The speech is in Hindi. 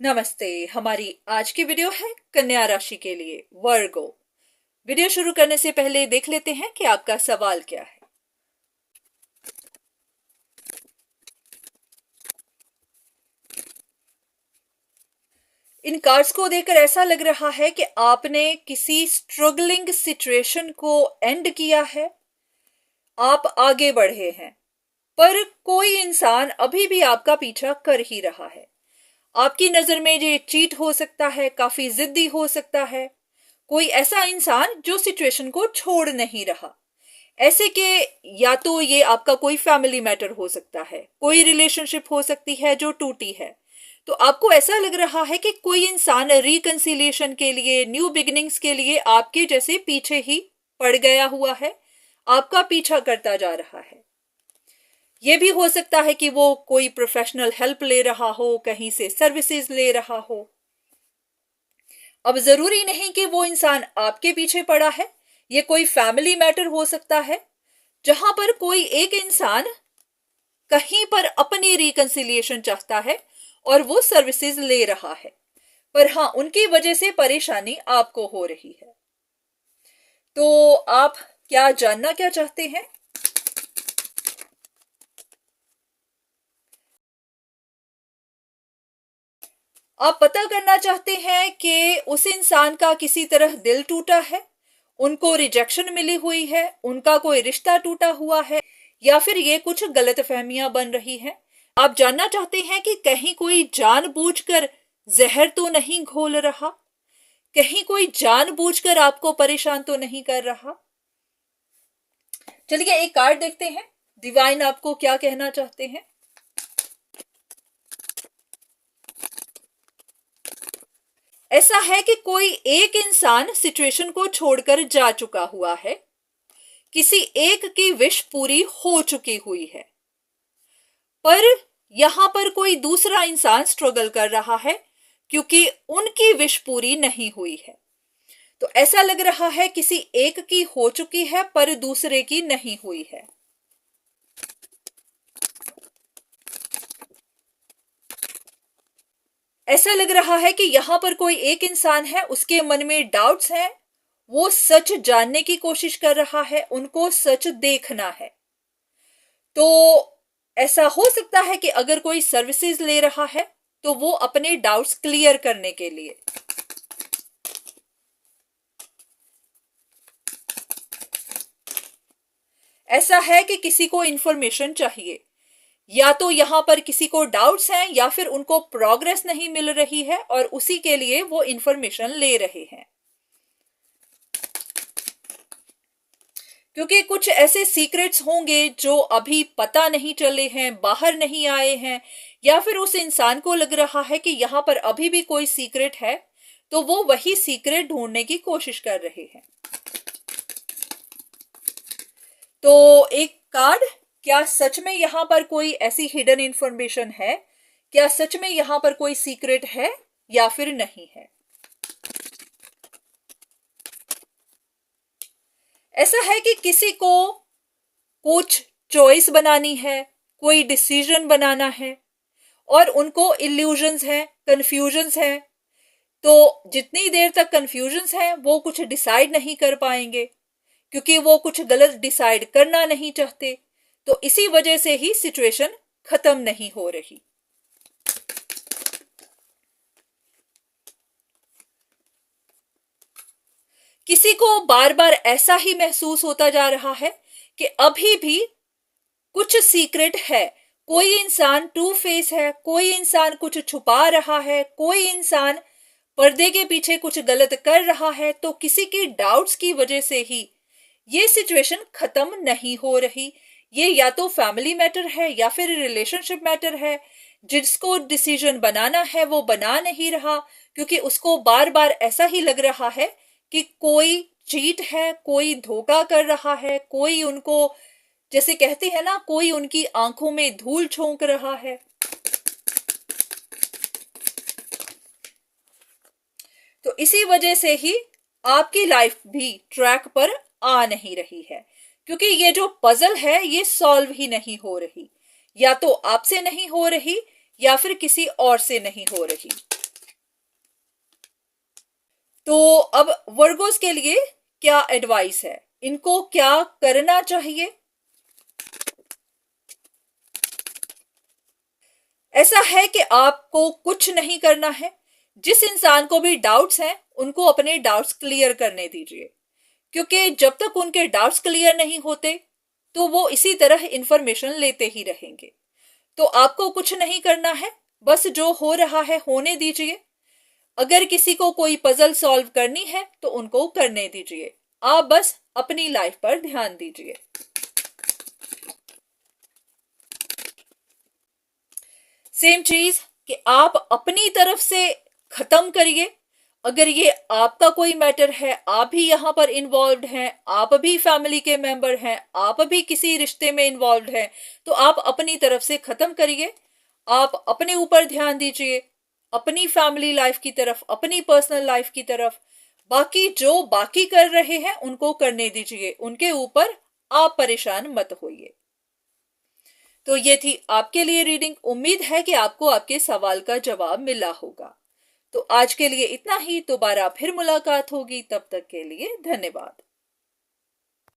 नमस्ते। हमारी आज की वीडियो है कन्या राशि के लिए, वर्गो। वीडियो शुरू करने से पहले देख लेते हैं कि आपका सवाल क्या है। इन कार्ड्स को देखकर ऐसा लग रहा है कि आपने किसी स्ट्रगलिंग सिचुएशन को एंड किया है, आप आगे बढ़े हैं, पर कोई इंसान अभी भी आपका पीछा कर ही रहा है। आपकी नजर में ये चीट हो सकता है, काफी जिद्दी हो सकता है, कोई ऐसा इंसान जो सिचुएशन को छोड़ नहीं रहा। ऐसे के या तो ये आपका कोई फैमिली मैटर हो सकता है, कोई रिलेशनशिप हो सकती है जो टूटी है। तो आपको ऐसा लग रहा है कि कोई इंसान रिकंसिलिएशन के लिए, न्यू बिगिनिंग्स के लिए आपके जैसे पीछे ही पड़ गया हुआ है, आपका पीछा करता जा रहा है। यह भी हो सकता है कि वो कोई प्रोफेशनल हेल्प ले रहा हो, कहीं से सर्विसेज ले रहा हो। अब जरूरी नहीं कि वो इंसान आपके पीछे पड़ा है, ये कोई फैमिली मैटर हो सकता है जहां पर कोई एक इंसान कहीं पर अपनी रिकंसिलिएशन चाहता है और वो सर्विसेज ले रहा है, पर हाँ, उनकी वजह से परेशानी आपको हो रही है। तो आप क्या जानना क्या चाहते हैं? आप पता करना चाहते हैं कि उस इंसान का किसी तरह दिल टूटा है, उनको रिजेक्शन मिली हुई है, उनका कोई रिश्ता टूटा हुआ है, या फिर ये कुछ गलतफहमियां बन रही हैं। आप जानना चाहते हैं कि कहीं कोई जानबूझकर जहर तो नहीं घोल रहा, कहीं कोई जानबूझकर आपको परेशान तो नहीं कर रहा। चलिए एक कार्ड देखते हैं, डिवाइन आपको क्या कहना चाहते हैं। ऐसा है कि कोई एक इंसान सिचुएशन को छोड़कर जा चुका हुआ है, किसी एक की विश पूरी हो चुकी हुई है, पर यहां पर कोई दूसरा इंसान स्ट्रगल कर रहा है क्योंकि उनकी विश पूरी नहीं हुई है। तो ऐसा लग रहा है किसी एक की हो चुकी है पर दूसरे की नहीं हुई है। ऐसा लग रहा है कि यहां पर कोई एक इंसान है, उसके मन में डाउट्स हैं, वो सच जानने की कोशिश कर रहा है, उनको सच देखना है। तो ऐसा हो सकता है कि अगर कोई सर्विसेज ले रहा है तो वो अपने डाउट्स क्लियर करने के लिए। ऐसा है कि किसी को इंफॉर्मेशन चाहिए, या तो यहां पर किसी को डाउट्स हैं या फिर उनको प्रोग्रेस नहीं मिल रही है और उसी के लिए वो इंफॉर्मेशन ले रहे हैं। क्योंकि कुछ ऐसे सीक्रेट्स होंगे जो अभी पता नहीं चले हैं, बाहर नहीं आए हैं, या फिर उस इंसान को लग रहा है कि यहां पर अभी भी कोई सीक्रेट है, तो वो वही सीक्रेट ढूंढने की कोशिश कर रहे हैं। तो एक कार्ड, क्या सच में यहां पर कोई ऐसी हिडन इंफॉर्मेशन है, क्या सच में यहां पर कोई सीक्रेट है या फिर नहीं है। ऐसा है कि किसी को कुछ चॉइस बनानी है, कोई डिसीजन बनाना है, और उनको इल्यूजन्स हैं, कंफ्यूजन्स हैं। तो जितनी देर तक कंफ्यूजन्स हैं वो कुछ डिसाइड नहीं कर पाएंगे, क्योंकि वो कुछ गलत डिसाइड करना नहीं चाहते। तो इसी वजह से ही सिचुएशन खत्म नहीं हो रही। किसी को बार बार ऐसा ही महसूस होता जा रहा है कि अभी भी कुछ सीक्रेट है, कोई इंसान टू फेस है, कोई इंसान कुछ छुपा रहा है, कोई इंसान पर्दे के पीछे कुछ गलत कर रहा है। तो किसी की डाउट्स की वजह से ही ये सिचुएशन खत्म नहीं हो रही। ये या तो फैमिली मैटर है या फिर रिलेशनशिप मैटर है। जिसको डिसीजन बनाना है वो बना नहीं रहा, क्योंकि उसको बार बार ऐसा ही लग रहा है कि कोई चीट है, कोई धोखा कर रहा है, कोई उनको, जैसे कहते हैं ना, कोई उनकी आंखों में धूल झोंक रहा है। तो इसी वजह से ही आपकी लाइफ भी ट्रैक पर आ नहीं रही है, क्योंकि ये जो पजल है ये सॉल्व ही नहीं हो रही। या तो आपसे नहीं हो रही या फिर किसी और से नहीं हो रही। तो अब वर्गोस के लिए क्या एडवाइस है, इनको क्या करना चाहिए? ऐसा है कि आपको कुछ नहीं करना है। जिस इंसान को भी डाउट्स हैं उनको अपने डाउट्स क्लियर करने दीजिए, क्योंकि जब तक उनके डाउट्स क्लियर नहीं होते तो वो इसी तरह इंफॉर्मेशन लेते ही रहेंगे। तो आपको कुछ नहीं करना है, बस जो हो रहा है होने दीजिए। अगर किसी को कोई पजल सॉल्व करनी है तो उनको करने दीजिए, आप बस अपनी लाइफ पर ध्यान दीजिए। सेम चीज कि आप अपनी तरफ से खत्म करिए। अगर ये आपका कोई मैटर है, आप भी यहां पर इन्वॉल्व हैं, आप भी फैमिली के मेंबर हैं, आप भी किसी रिश्ते में इन्वॉल्व हैं, तो आप अपनी तरफ से खत्म करिए। आप अपने ऊपर ध्यान दीजिए, अपनी फैमिली लाइफ की तरफ, अपनी पर्सनल लाइफ की तरफ। बाकी जो बाकी कर रहे हैं उनको करने दीजिए, उनके ऊपर आप परेशान मत होइए। तो ये थी आपके लिए रीडिंग। उम्मीद है कि आपको आपके सवाल का जवाब मिला होगा। तो आज के लिए इतना ही, दोबारा फिर मुलाकात होगी, तब तक के लिए धन्यवाद।